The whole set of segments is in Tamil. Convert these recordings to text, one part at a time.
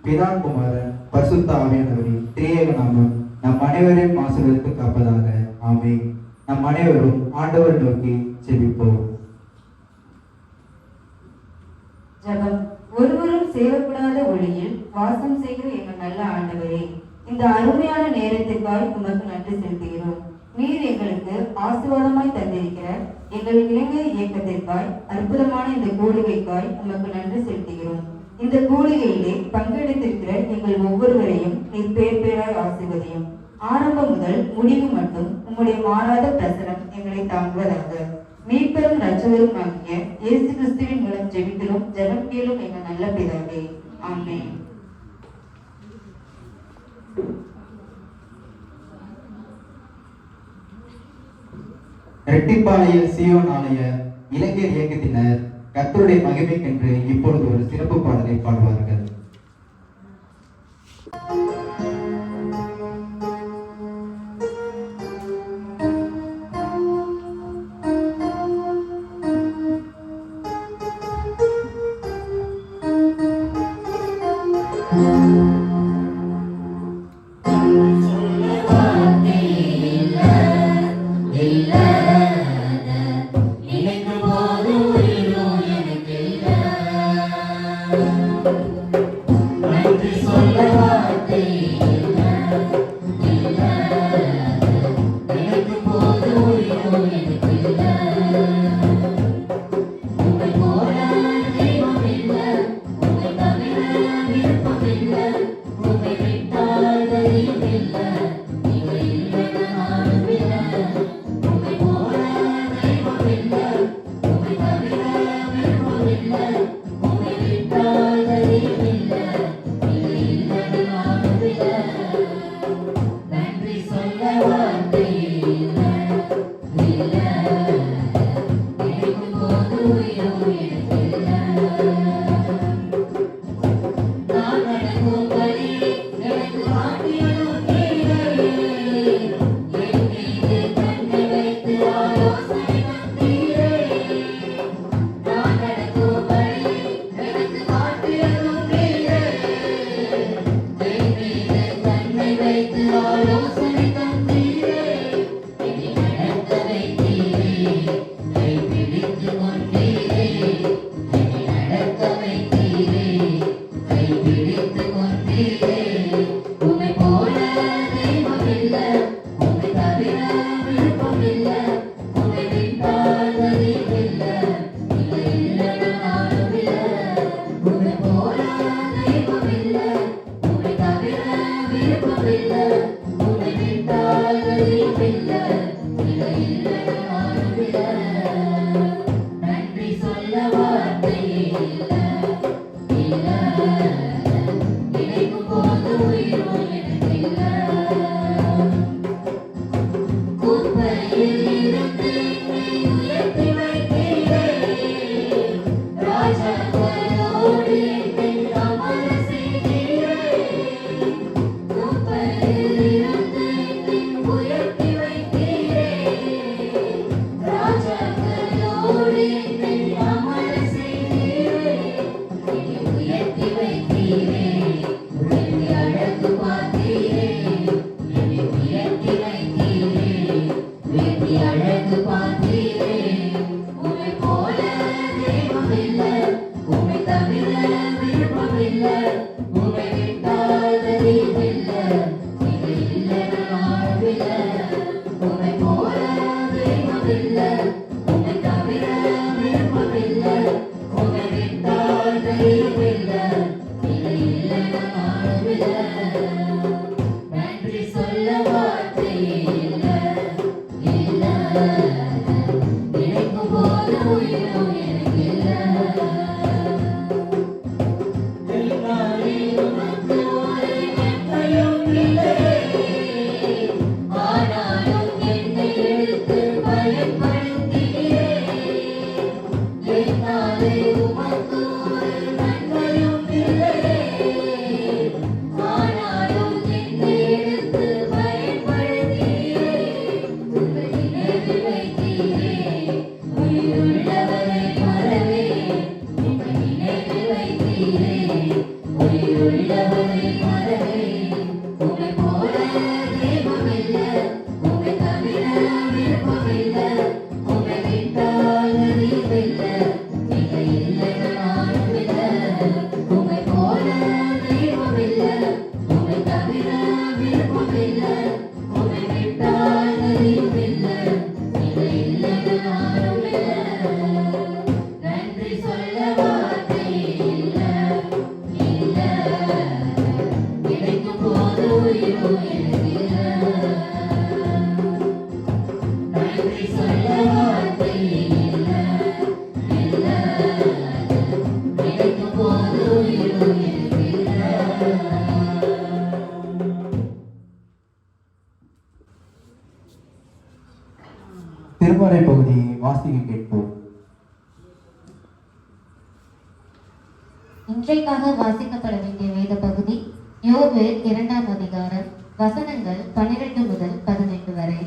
பிதான் குமாரன் பரிசுத்த ஆவியானவரின் திரியேக நாமம் நம் அனைவரையும் ஆசீர்வதித்து காப்பதாக. ஆமென். நம் அனைவரும் ஆண்டவர் நோக்கி ஜெபிப்போம். ஜெபம். ஒருவரும் சேரக்கூடாத ஒளியில் வாசம் செய்கிற எங்கள் நல்ல ஆண்டவரே, இந்த அருமையான நேரத்திற்காய் உமக்கு நன்றி செலுத்துகிறோம். நீர் எங்களுக்கு ஆசீர்வாதமாய் தந்திருக்கிற எங்கள் இளைஞர் இயக்கத்திற்காய் அற்புதமான இந்த கூடுகைக்காய் உமக்கு நன்றி செலுத்துகிறோம். இந்த கூடுகையிலே பங்கெடுத்திருக்கிற எங்கள் ஒவ்வொருவரையும் நீர் பேர் பேராய் ஆசீர்வதியும். ஆரம்பம் முதல் முடிவு மட்டும் உம்முடைய மாறாத பிரசனம் எங்களை தாங்குவதாக. மீட்பெரும் இரட்சகரும் ஆகிய இயேசு கிறிஸ்துவின் மூலம் ஜெபிக்கிறோம். ஜெபம் கேளும் எங்கள் நல்ல பிதாவே. ஆமென். ரெட்டிப்பாளைய சீயோன் ஆலய இளைஞர் இயக்கத்தினர் கர்த்தருடைய மகிமைக்கென்று இப்பொழுது ஒரு சிறப்பு பாடலை பாடுவார்கள். Amen. உள்ளவரை மறவேன். உம்மை போல தெய்வமில்லை, உம்மை தவிர விருப்பமில்லை. உம்மை விட்டால் அறிவில்லை, நீங்க இல்லை நானும் இல்லை. உம்மை போல தெய்வமில்லை, உம்மை தவிர விருப்பமில்லை. உம்மை விட்டால் அறிவில்லை, நீங்க இல்லை நானும் இல்லை. நன்றி சொல்ல வார்த்தை இல்லை, இல்லை. கிடைக்கும் போது உயிரும் எனக்கு இல்லை. நன்றி சொல்ல வார்த்தை இல்லை, இல்லை. கிடைக்கும் போது உயிரும் எனக்கு இல்லை. திருமறை பகுதியை வாசிக்க கேட்போம். இன்றைக்காக வாசிக்கப்பட வேண்டிய வேத பகுதி யோவேல் 2ஆம் அதிகாரம் வசனங்கள் 12 முதல் 18 வரை.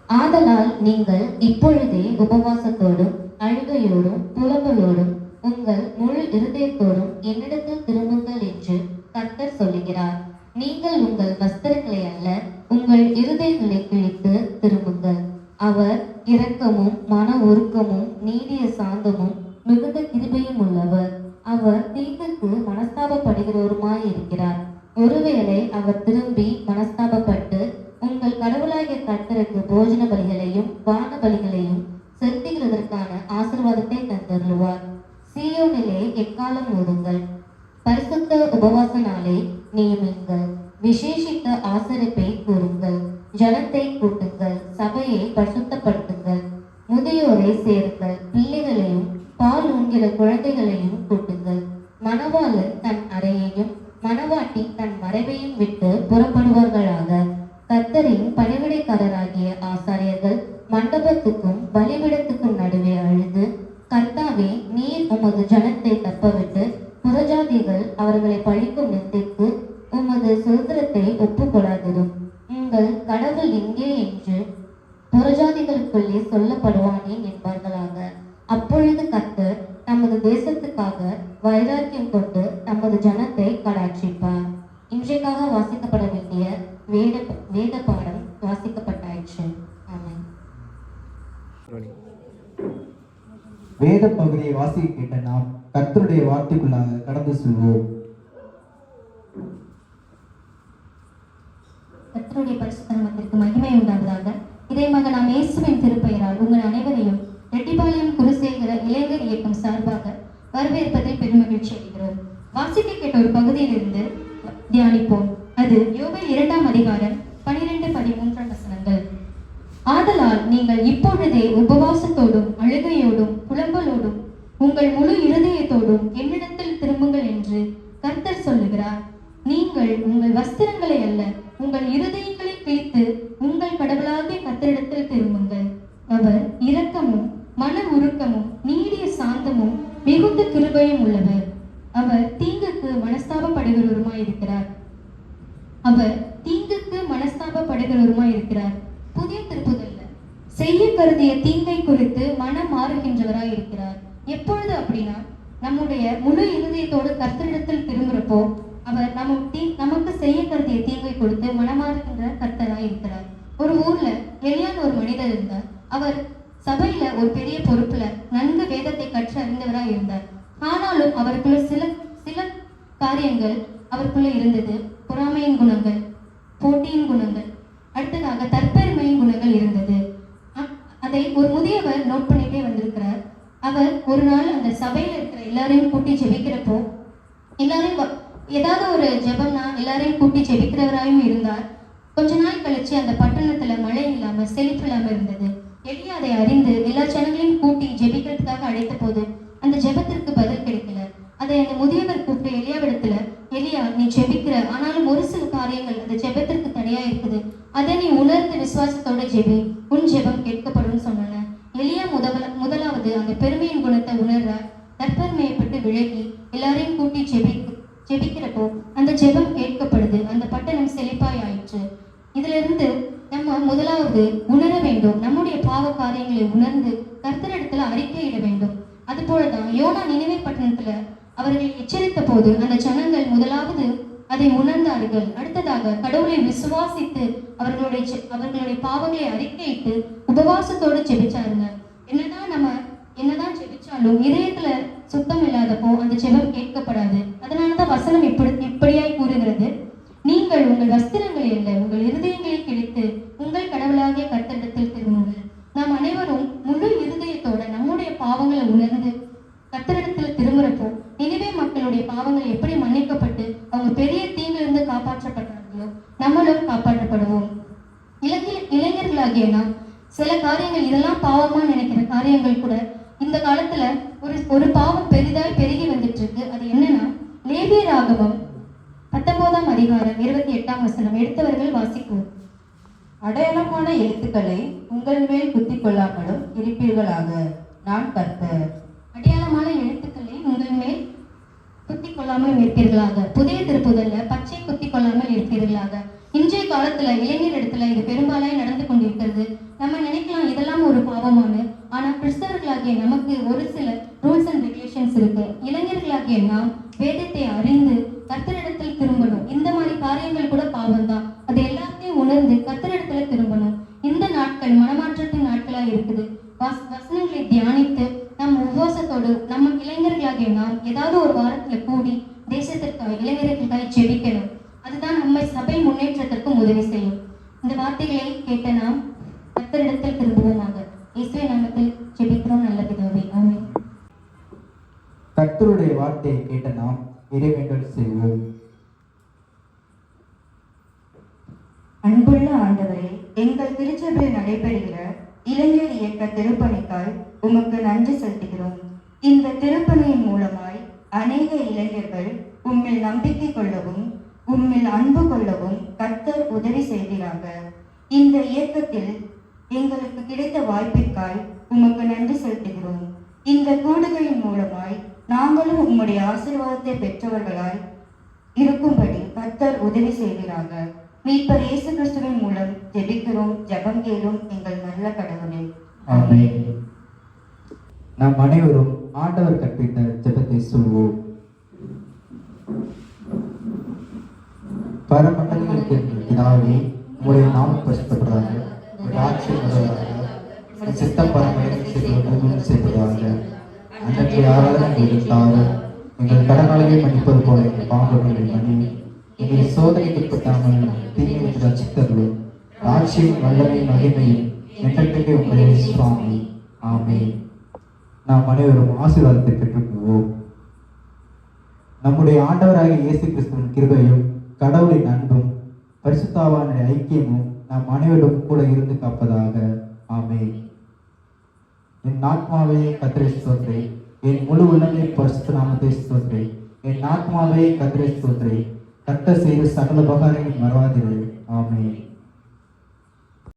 ஆதலால் நீங்கள் இப்பொழுதே உபவாசத்தோடும் அழுகையோடும் புலம்பலோடும் உங்கள் முழு இருதயத்தோடும் என்னிடத்தில் திரும்புங்கள் என்று கர்த்தர் சொல்லுகிறார். நீங்கள் உங்கள் வஸ்திரங்களை அல்ல, உங்கள் இருதயங்களை கிழித்து திரும்புங்கள். அவர் இரக்கமும் மன உருக்கமும் நீடிய சாந்தமும் மிகுந்த கிருபையும் உள்ளவர். அவர் தீங்குக்கு மனஸ்தாபப்படுகிறவருமாய் இருக்கிறார். ஒருவேளை அவர் திரும்பி மனஸ்தாபப்பட்டு உங்கள் கடவுளாகிய கர்த்தருக்கு போஜன பலிகளையும் பான பலிகளையும் செலுத்துகிறதற்கான ஆசீர்வாதத்தை தந்தருளுவார். சீயோனிலே எக்காலம் ஓதுங்கள், பரிசுத்த உபவாச நாளை நியமியுங்கள், விசேஷித்த ஆசரிப்பை கூறுங்கள், ஜனத்தை கூட்டுங்கள், சபையை பரிசுத்தப்படுத்துங்கள், முதியோரை சேருங்கள், பிள்ளைகளையும் பால் உண்கிற குழந்தைகளையும் கூட்டுங்கள். மணவாளன் தன் அறையையும் மணவாட்டி தன் மறைவையும் விட்டு புறப்படுவார்களாக. கர்த்தரின் பணிவிடைக்காரராகிய ஆசாரியர்கள் மண்டபத்துக்கும் பலிபீடத்துக்கும் நடுவே அழுது, கர்த்தாவே, நீர் உமது ஜனத்தை தப்பவிட்டு புறஜாதிகள் அவர்களை பழிக்கும் நிந்தைக்கு உமது சுதந்திரத்தை ஒப்புக்கொடாதிரும். உங்கள் கடவுள் எங்கே என்று புறஜாதிகளுக்குள்ளே சொல்லப்படுவானேன் என்பார்களாக. அப்பொழுது கர்த்தர் நமது தேசத்துக்காக வைராக்கியம் கொண்டு நமது ஜனத்தை கடாட்சிப்பார். இன்றைக்காக வாசிக்கப்பட வேண்டிய வேத பாடம் வாசிக்கப்பட்டாயிற்று. ஆமென். வேத பகுதியை வாசிக்க கேட்ட நாம் கர்த்தருடைய வார்த்தைக்குள்ளாக கடந்து செல்வோம். கர்த்தருடைய பரிசுத்த நாமத்திற்கு மகிமை உண்டாவதாக. இதயமாக நாம் இயேசுவின் திருப்பெயரால் உங்கள் அனைவரையும் ரெட்டிபாளையம் குருசேகர இளைஞர் இயக்கம் சார்பாக வரவேற்பதில் பெருமகிழ்ச்சி அடைகிறோம். வாசிக்க கேட்ட ஒரு பகுதியிலிருந்து தியானிப்போம். அது யோவேல் 2ஆம் அதிகாரம் 12-13 வசனங்கள். ஆதலால் நீங்கள் இப்பொழுதே உபவாசத்தோடும் அழுகையோடும் புலம்பலோடும் உங்கள் முழு இருதயத்தோடும் என்னிடத்தில் திரும்புங்கள் என்று கர்த்தர் சொல்லுகிறார். நீங்கள் உங்கள் வஸ்திரங்களை அல்ல, உங்கள் இருதயங்களை கிழித்து உங்கள் கடவுளாகிய கர்த்தரிடத்தில் திரும்புங்கள். அவர் இரக்கமும் மன உருக்கமும் நீடிய சாந்தமும் மிகுந்த கிருபையும் உள்ளவர். அவர் தீங்குக்கு மனஸ்தாபப்படுகிறவருமாய் இருக்கிறார். புதிய திருப்புதல்ல செய்ய கருதிய தீங்கை குறித்து மனம் மாறுகின்றவராய் இருக்கிறார். எப்பொழுது அப்படின்னா, நம்முடைய முழு இருதயத்தோடு கர்த்தரிடத்தில் திரும்புறப்போ அவர் நமக்கு செய்ய கருதிய தீங்கை கொடுத்து மனமாறுகின்ற கர்த்தராய் இருக்கிறார். ஒரு ஊர்ல எலியான் ஒரு மனிதர் இருந்தார். அவர் சபையில ஒரு பெரிய பொறுப்புல நன்கு வேதத்தை கற்று அறிந்தவராய் இருந்தார். ஆனாலும் அவருக்குள்ள சில காரியங்கள் அவருக்குள்ள இருந்தது. பொறாமையின் குணங்கள், போட்டியின் குணங்கள், அடுத்ததாக தற்பெருமையின் குணங்கள் இருந்தது. அதை ஒரு முதியவர் நோட் பண்ணிட்டே வந்திருக்கிறார். அவர் ஒரு நாள் அந்த சபையில இருக்கிற எல்லாரையும் கூட்டி ஜெபிக்கிறப்போ, எல்லாரையும் ஏதாவது ஒரு ஜெபம்னா எல்லாரையும் கூட்டி ஜெபிக்கிறவராயும் இருந்தார். கொஞ்ச நாள் கழிச்சு அந்த பட்டணத்துல மழை இல்லாம செழிப்பு இல்லாம இருந்தது. எலியா அதை அறிந்து எல்லா ஜனங்களையும் கூட்டி ஜெபிக்கிறதுக்காக அழைத்த போது அந்த ஜெபத்திற்கு பதில் கிடைக்கல. அதை அந்த முதியவர் கூப்பிட்டு எலியாவிடத்துல, எலியா, நீ ஜெபிக்கிற, ஆனாலும் ஒரு சில காரியங்கள் அந்த ஜெபத்திற்கு தடையா இருக்குது. அதை நீ உணர்ந்து விசுவாசத்தோட ஜெபி, உன் ஜெபம் கேட்கப்படும் சொன்னாங்க. எலியா முதலாவது அந்த பெருமையின் குணத்தை உணர்றார். தற்பெருமையப்பட்டு விலகி எல்லாரையும் கூட்டி ஜெபிக்கிறப்போ அந்த ஜெபம் கேட்கப்படுது. அந்த பட்டணம் செழிப்பாய் ஆயிற்று. இதுல இருந்து நம்ம முதலாவது உணர வேண்டும், நம்முடைய பாவ காரியங்களை உணர்ந்து கர்த்தரிடத்துல அறிக்கையிட வேண்டும். அது அதுபோலதான் யோனா நினிவே பட்டணத்துல அவர்களை எச்சரித்த போது அந்த ஜனங்கள் முதலாவது அதை உணர்ந்தார்கள். அடுத்ததாக கடவுளை விசுவாசித்து அவர்களுடைய பாவங்களை அறிக்கையிட்டு உபவாசத்தோடு ஜெபிச்சாருங்க. என்னதான் ஜெபிச்சாலும் இதயத்துல சுத்தம் இல்லாதப்போ அந்த ஜெபம் கேட்கப்படாது. அதனாலதான் வசனம் இப்படியாய் கூறுகிறது, நீங்கள் உங்கள் வஸ்திரங்களை அல்ல உங்கள் இருதயங்களை கிழித்து உங்கள் கடவுளாகிய கர்த்தரிடத்தில் திரும்புங்கள். நாம் அனைவரும் முழு இருதயத்தோட நம்முடைய பாவங்களை உணர்ந்து கர்த்தரிடத்தில் திரும்புறப்போ நினைவே மக்களுடைய பாவங்கள் எப்படி மன்னிக்கப்பட்டு அவங்க பெரிய தீங்கிலிருந்து காப்பாற்றப்பட்டார்களோ நம்மளும் காப்பாற்றப்படுவோம். இளைஞர்களாகிய நாம் சில காரியங்கள் இதெல்லாம் பாவமா நினைக்கிற காரியங்கள் கூட இந்த காலத்துல ஒரு பாவம் பெரிதாய் பெருகி வந்துட்டு இருக்கு. அது என்னன்னா, லேவியராகமம் 19ஆம் அதிகாரம் 28ஆம் வசனம். எடுத்தவர்கள் வாசிக்கும். அடையாளமான எழுத்துக்களை உங்கள் மேல் குத்திக் கொள்ளாமலும் இருப்பீர்களாக, நான் கர்த்தர். அடையாளமான எழுத்துக்களை உங்கள் மேல் குத்தி கொள்ளாமல் இருப்பீர்களாக. புதிய திருப்புதல்ல பச்சை குத்தி கொள்ளாமல் இருப்பீர்களாக. இன்றைய காலத்துல இளைஞர் இடத்துல இது பெரும்பாலாய் நடந்து கொண்டிருக்கிறது. நம்ம நினைக்கலாம் இதெல்லாம் ஒரு பாவமான, ஆனா கிறிஸ்தவர்களாகிய நமக்கு ஒரு சில ரூல்ஸ் அண்ட் ரெகுலேஷன்ஸ் இருக்கு. இளைஞர்களாகிய நாம் வேதத்தை அறிந்து கர்த்தரிடத்தில் திரும்பணும். இந்த மாதிரி காரியங்கள் கூட பாவம் தான். அது எல்லாத்தையும் உணர்ந்து கர்த்தரிடத்துல திரும்பணும். இந்த நாட்கள் மனமாற்றத்தின் நாட்களா இருக்குது. வசனங்களை தியானித்து நம் உபவாசத்தோடு நம்ம இளைஞர்களாகிய நாம் ஏதாவது ஒரு வாரத்துல கூடி தேசத்திற்காக இளைஞர்களுக்காக ஜெபிக்கணும். அதுதான் நம்மை சபை முன்னேற்றத்திற்கும் உதவி செய்யும். இந்த வார்த்தைகளை கேட்ட நாம் கர்த்தரிடத்தில் திரும்புவோமாக. இயேசுவின் நாமத்தில் ஜெபிக்கிறோம் நல்ல பிதாவே, ஆமென். கர்த்தருடைய வார்த்தையை கேட்ட நாம் இறைவேண்டல் செய்வோம். அன்புள்ள ஆண்டவரே, எங்கள் திருச்சபையில் நடைபெறுகிற இளைஞர் இயக்க திருப்பணிக்காய் உமக்கு நன்றி செலுத்துகிறோம். இந்த திருப்பணியின் மூலமாய் அநேக இளைஞர்கள் உம்மில் நம்பிக்கை கொள்ளவும் உம்மில் அன்பு கொள்ளவும் கர்த்தர் உதவி செய்கிறாங்க. இந்த இயக்கத்தில் எங்களுக்கு கிடைத்த வாய்ப்பிற்காய் உமக்கு நன்றி செலுத்துகிறோம். இந்த கூடுகையின் மூலமாய் நாங்களும் உம்முடைய ஆசீர்வாதத்தை பெற்றவர்களாய் இருக்கும்படி கர்த்தர் உதவி செய்கிறாங்க. மீட்பர் இயேசு கிறிஸ்துவின் மூலம் ஜெபிக்கிறோம். ஜெபம் கேளும் எங்கள் நல்ல கடவுளே, ஆமென். நாம் அனைவரும் ஆண்டவர் கற்பித்த ஜெபத்தை சொல்வோம். பரமண்டலங்களுக்கு இருக்கிற பிதாவே, உங்களுடைய நாமம் பரிசுத்தப்படுவதாக, உங்களுடைய ஆட்சி வருவதாக, உங்களுடைய சித்தம் பரமண்டலத்தில் செய்வதாக. அன்றைக்கு யாராலும் எங்களுக்கு தாரும், எங்கள் கடனாளியை மன்னிப்பது போல எங்கள் பாவங்களை மன்னி, எங்களை சோதனைக்கு உட்பட்டாமல் தீமையை ரட்சித்தருளும். ஆட்சியும் வல்லமையும் மகிமையும் என்றைக்கு உங்களே சுவாமி, ஆமென். நாம் அனைவரும் ஆசீர்வாதத்தை பெற்றுக்கொள்வோம். நம்முடைய ஆண்டவராகிய இயேசு கிறிஸ்துவின் கிருபையும் கடவுளின் அன்பும் பரிசுத்தாவான ஐக்கியமும் நாம் அனைவரும் கூட இருந்து காப்பதாக, ஆமென். என் ஆத்மாவே கர்த்தரை ஸ்தோத்திரி, என் முழு உள்ளமே பரிசுத்த நாமத்தை ஸ்தோத்திரி. என் ஆத்மாவே கர்த்தரை ஸ்தோத்திரி, கர்த்தர் செய்த சகல உபகாரங்களை மறவாதீர்கள், ஆமென்.